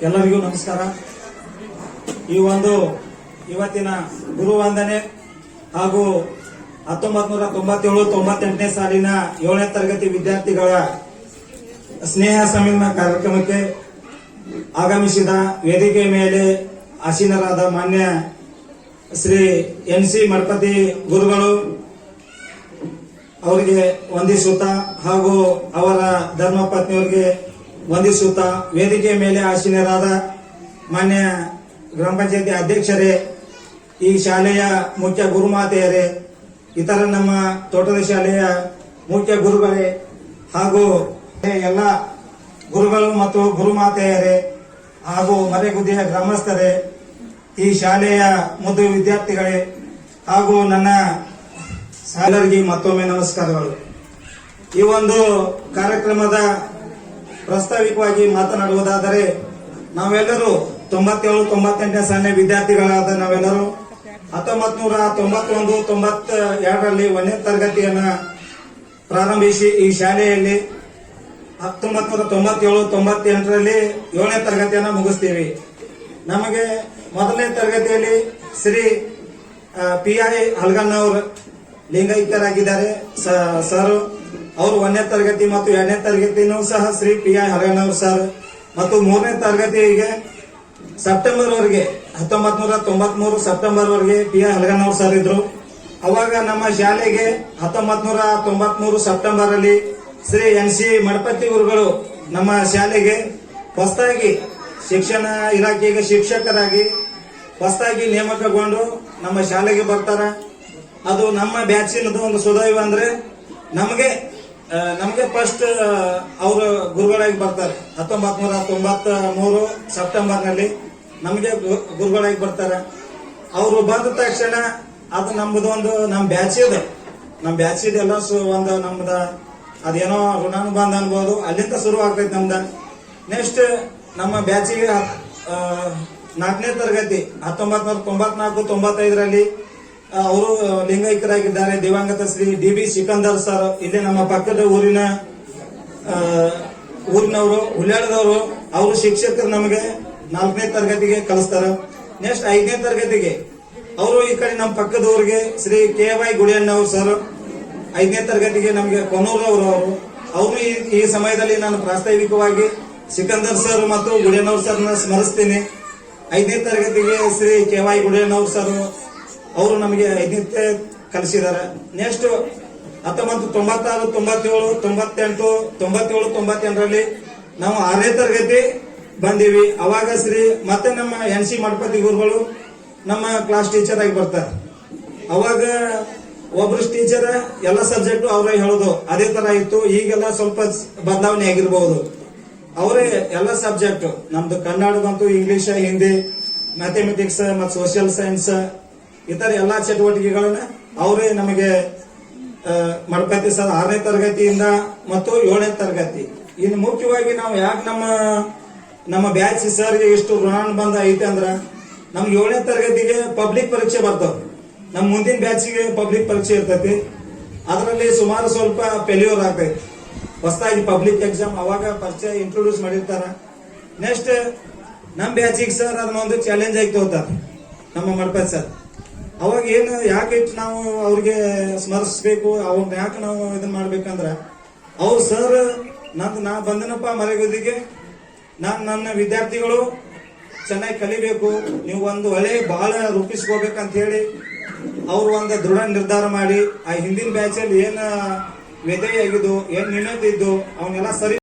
ಎಲ್ಲರಿಗೂ ನಮಸ್ಕಾರ. ಈ ಒಂದು ಇವತ್ತಿನ ಗುರುವಂದನೆ ಹಾಗೂ 1997-98ನೇ ಸಾಲಿನ 7ನೇ ತರಗತಿ ವಿದ್ಯಾರ್ಥಿಗಳ ಸ್ನೇಹ ಸಮ್ಮಿಲನ ಕಾರ್ಯಕ್ರಮಕ್ಕೆ ಆಗಮಿಸಿದ ವೇದಿಕೆ ಮೇಲೆ ಆಸೀನರಾದ ಮಾನ್ಯ ಶ್ರೀ NC ಮಠಪತಿ ಗುರುಗಳು ಅವರಿಗೆ ವಂದಿಸುತ್ತಾ ಹಾಗೂ ಅವರ ಧರ್ಮಪತ್ನಿಯವರಿಗೆ ವಂದಿಸುತ್ತಾ, ವೇದಿಕೆ ಮೇಲೆ ಆಸೀನರಾದ ಮಾನ್ಯ ಗ್ರಾಮ ಪಂಚಾಯತಿ ಅಧ್ಯಕ್ಷರೇ, ಈ ಶಾಲೆಯ ಮುಖ್ಯ ಗುರುಮಾತೆಯರೇ, ಇತರ ನಮ್ಮ ತೋಟದ ಶಾಲೆಯ ಮುಖ್ಯ ಗುರುಗಳೇ ಹಾಗೂ ಎಲ್ಲ ಗುರುಗಳು ಮತ್ತು ಗುರುಮಾತೆಯರೇ ಹಾಗೂ ಮರೆಗುದ್ದಿಯ ಗ್ರಾಮಸ್ಥರೇ, ಈ ಶಾಲೆಯ ಮುದ್ದು ವಿದ್ಯಾರ್ಥಿಗಳೇ ಹಾಗೂ ನನ್ನ ಶಾಲೆಯವರಿಗೆ ಮತ್ತೊಮ್ಮೆ ನಮಸ್ಕಾರಗಳು. ಈ ಒಂದು ಕಾರ್ಯಕ್ರಮದ ಪ್ರಾಸ್ತಾವಿಕವಾಗಿ ಮಾತನಾಡುವುದಾದರೆ, ನಾವೆಲ್ಲರೂ 97-98ನೇ ಸಾಲಿನ ವಿದ್ಯಾರ್ಥಿಗಳಾದ ನಾವೆಲ್ಲರೂ 1991-92ರಲ್ಲಿ 1ನೇ ತರಗತಿಯನ್ನ ಪ್ರಾರಂಭಿಸಿ ಈ ಶಾಲೆಯಲ್ಲಿ 1997-98ರಲ್ಲಿ 7ನೇ ತರಗತಿಯನ್ನ ಮುಗಿಸ್ತೀವಿ. ನಮಗೆ ಮೊದಲನೇ ತರಗತಿಯಲ್ಲಿ ಶ್ರೀ PI ಹಲ್ಗನ್ನವರು ಲಿಂಗೈಕ್ಯರಾಗಿದ್ದಾರೆ ಸರ್. ಅವರು 1ನೇ ತರಗತಿ ಮತ್ತು 2ನೇ ತರಗತಿನೂ ಸಹ ಶ್ರೀ PI ಹಲ್ಗನ್ನವರು ಸರ್. ಮತ್ತು 3ನೇ ತರಗತಿಗೆ ಸೆಪ್ಟೆಂಬರ್ ವರೆಗೆ 1993 ಸೆಪ್ಟೆಂಬರ್ ವರೆಗೆ PI ಹಲ್ಗನ್ನವರು ಸರ್ ಇದ್ರು. ಅವಾಗ ನಮ್ಮ ಶಾಲೆಗೆ 1993 ಸೆಪ್ಟೆಂಬರ್ ಅಲ್ಲಿ ಶ್ರೀ NC ಮಠಪತಿ ಗುರುಗಳು ನಮ್ಮ ಶಾಲೆಗೆ ಹೊಸದಾಗಿ ಶಿಕ್ಷಣ ಇಲಾಖೆಗೆ ಶಿಕ್ಷಕರಾಗಿ ಹೊಸದಾಗಿ ನೇಮಕಗೊಂಡು ನಮ್ಮ ಶಾಲೆಗೆ ಬರ್ತಾರ. ಅದು ನಮ್ಮ ಬ್ಯಾಚಿನದು ಒಂದು ಸುದೈವ ಅಂದ್ರೆ ನಮಗೆ ಫಸ್ಟ್ ಅವರು ಗುರುಗಳಾಗಿ ಬರ್ತಾರೆ. 1993 ಸೆಪ್ಟೆಂಬರ್ನಲ್ಲಿ ನಮಗೆ ಗುರುಗಳಾಗಿ ಬರ್ತಾರೆ. ಅವರು ಬಂದ ತಕ್ಷಣ ಅದು ನಮ್ದು ಒಂದು ನಮ್ಮ ಬ್ಯಾಚ್ ಇದೆ ಎಲ್ಲ ಒಂದು ನಮ್ದ ಅದೇನೋ ಋಣಾನುಬಂಧ ಅನ್ಬೋದು, ಅಲ್ಲಿಂದ ಶುರು ಆಗ್ತೈತಿ ನಮ್ದ. ನೆಕ್ಸ್ಟ್ ನಮ್ಮ ಬ್ಯಾಚಿಗೆ 4ನೇ ತರಗತಿ 1994-95ರಲ್ಲಿ ಅವರು ಲಿಂಗೈಕ್ಯರಾಗಿದ್ದಾರೆ. ದಿವಂಗತ ಶ್ರೀ DB ಸಿಕಂದರ್ ಸರ್, ಇಲ್ಲಿ ನಮ್ಮ ಪಕ್ಕದ ಊರಿನವರು ಹುಲ್ಯಾಳದವರು. ಅವರು ಶಿಕ್ಷಕರು ನಮಗೆ 4ನೇ ತರಗತಿಗೆ ಕಲಿಸ್ತಾರ. ನೆಕ್ಸ್ಟ್ 5ನೇ ತರಗತಿಗೆ ಅವರು ಈ ಕಡೆ ನಮ್ಮ ಪಕ್ಕದ ಊರಿಗೆ ಶ್ರೀ KY ಗುಡಿಯಣ್ಣವ್ರು ಸರ್ 5ನೇ ತರಗತಿಗೆ ನಮಗೆ ಕೊನೂರವರು. ಅವರು ಈ ಸಮಯದಲ್ಲಿ ನಾನು ಪ್ರಾಸ್ತಾವಿಕವಾಗಿ ಸಿಕಂದರ್ ಸರ್ ಮತ್ತು ಗುಡಿಯಣ್ಣವ್ರ ಸರ್ನ ಸ್ಮರಿಸ್ತೀನಿ. 5ನೇ ತರಗತಿಗೆ ಶ್ರೀ KY ಗುಡಿಯಣ್ಣವ್ರ ಸರ್ ಅವರು ನಮಗೆ 5ನೇ ಕಲಿಸಿದ್ದಾರೆ. ನೆಕ್ಸ್ಟ್ 1996, 97, 98, 97-98ರಲ್ಲಿ ನಾವು 6ನೇ ತರಗತಿ ಬಂದೀವಿ. ಅವಾಗ ಮತ್ತೆ ನಮ್ಮ NC ಮಠಪತಿ ಗುರುಗಳು ನಮ್ಮ ಕ್ಲಾಸ್ ಟೀಚರ್ ಆಗಿ ಬರ್ತಾರೆ. ಅವಾಗ ಒಬ್ರು ಟೀಚರ್ ಎಲ್ಲ ಸಬ್ಜೆಕ್ಟ್ ಅವರೇ ಹೇಳೋದು, ಅದೇ ತರ ಇತ್ತು. ಈಗೆಲ್ಲ ಸ್ವಲ್ಪ ಬದಲಾವಣೆ ಆಗಿರಬಹುದು. ಅವರೇ ಎಲ್ಲ ಸಬ್ಜೆಕ್ಟ್ ನಮ್ದು ಕನ್ನಡ ಬಂತು, ಇಂಗ್ಲಿಷ್, ಹಿಂದಿ, ಮ್ಯಾಥಮೆಟಿಕ್ಸ್ ಮತ್ತು ಸೋಷಿಯಲ್ ಸೈನ್ಸ್, ಇತರ ಎಲ್ಲಾ ಚಟುವಟಿಕೆಗಳನ್ನ ಅವರೇ ನಮಗೆ ಮಠಪತಿ ಸರ್ 6ನೇ ತರಗತಿಯಿಂದ ಮತ್ತು 7ನೇ ತರಗತಿ. ಇನ್ನು ಮುಖ್ಯವಾಗಿ ನಾವು ಯಾಕೆ ನಮ್ಮ ಬ್ಯಾಚ್ ಸರ್ಗೆ ಇಷ್ಟು ಋಣಾನುಬಂಧ ಐತೆ ಅಂದ್ರ, ನಮ್ಗೆ 7ನೇ ತರಗತಿಗೆ ಪಬ್ಲಿಕ್ ಪರೀಕ್ಷೆ ಬರ್ತಾವ. ನಮ್ ಮುಂದಿನ ಬ್ಯಾಚಿಗೆ ಪಬ್ಲಿಕ್ ಪರೀಕ್ಷೆ ಇರ್ತೈತಿ. ಅದರಲ್ಲಿ ಸುಮಾರು ಸ್ವಲ್ಪ ಫೇಲ್ಯೂರ್ ಆಗ್ತೈತಿ. ಹೊಸದಾಗಿ ಪಬ್ಲಿಕ್ ಎಕ್ಸಾಮ್ ಅವಾಗ ಪರಿಚಯ ಇಂಟ್ರೊಡ್ಯೂಸ್ ಮಾಡಿರ್ತಾರ. ನೆಕ್ಸ್ಟ್ ನಮ್ ಬ್ಯಾಚಿಗೆ ಸರ್ ಅದನ್ನ ಒಂದು ಚಾಲೆಂಜ್ ಆಗಿ ತಗೋತಾರ ನಮ್ಮ ಮಠಪತಿ ಸರ್. ಅವಾಗ ಏನು ಯಾಕೆ ನಾವು ಅವ್ರಿಗೆ ಸ್ಮರಿಸಬೇಕು, ಅವ್ರನ್ನ ಯಾಕೆ ನಾವು ಇದನ್ನ ಮಾಡ್ಬೇಕಂದ್ರ, ಅವ್ರು ಸರ್ ನಾ ಬಂದನಪ್ಪ ಮರೆಗುದಿಗೆ, ನನ್ನ ವಿದ್ಯಾರ್ಥಿಗಳು ಚೆನ್ನಾಗಿ ಕಲಿಬೇಕು, ನೀವು ಒಂದು ಒಳ್ಳೆ ಬಹಳ ರೂಪಿಸ್ಕೋಬೇಕಂತ ಹೇಳಿ ಅವ್ರು ಒಂದು ದೃಢ ನಿರ್ಧಾರ ಮಾಡಿ ಆ ಹಿಂದಿನ ಬ್ಯಾಚ್ ಅಲ್ಲಿ ಏನ್ ವ್ಯತ್ಯಯ ಆಗಿದ್ದು, ಏನ್ ನ್ಯೂನತೆ ಇದ್ದು ಅವನ್ನೆಲ್ಲ ಸರಿ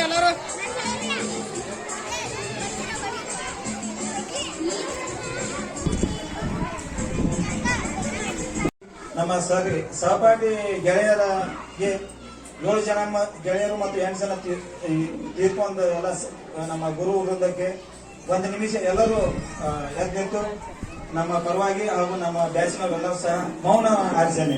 ಎಲ್ಲರೂ ನಮ್ಮ ಸಹಪಾಠಿ ಗೆಳೆಯರಿಗೆ 7 ಜನ ಗೆಳೆಯರು ಮತ್ತು 8 ಜನ ತೀರ್ಕೊಂಡು ಎಲ್ಲ ನಮ್ಮ ಗುರು ವೃಂದಕ್ಕೆ 1 ನಿಮಿಷ ಎಲ್ಲರೂ ಎದ್ದು ನಮ್ಮ ಪರವಾಗಿ ಹಾಗೂ ನಮ್ಮ ಬ್ಯಾಚಿನವರೆಲ್ಲರೂ ಸಹ ಮೌನ ಆಚರಣೆ.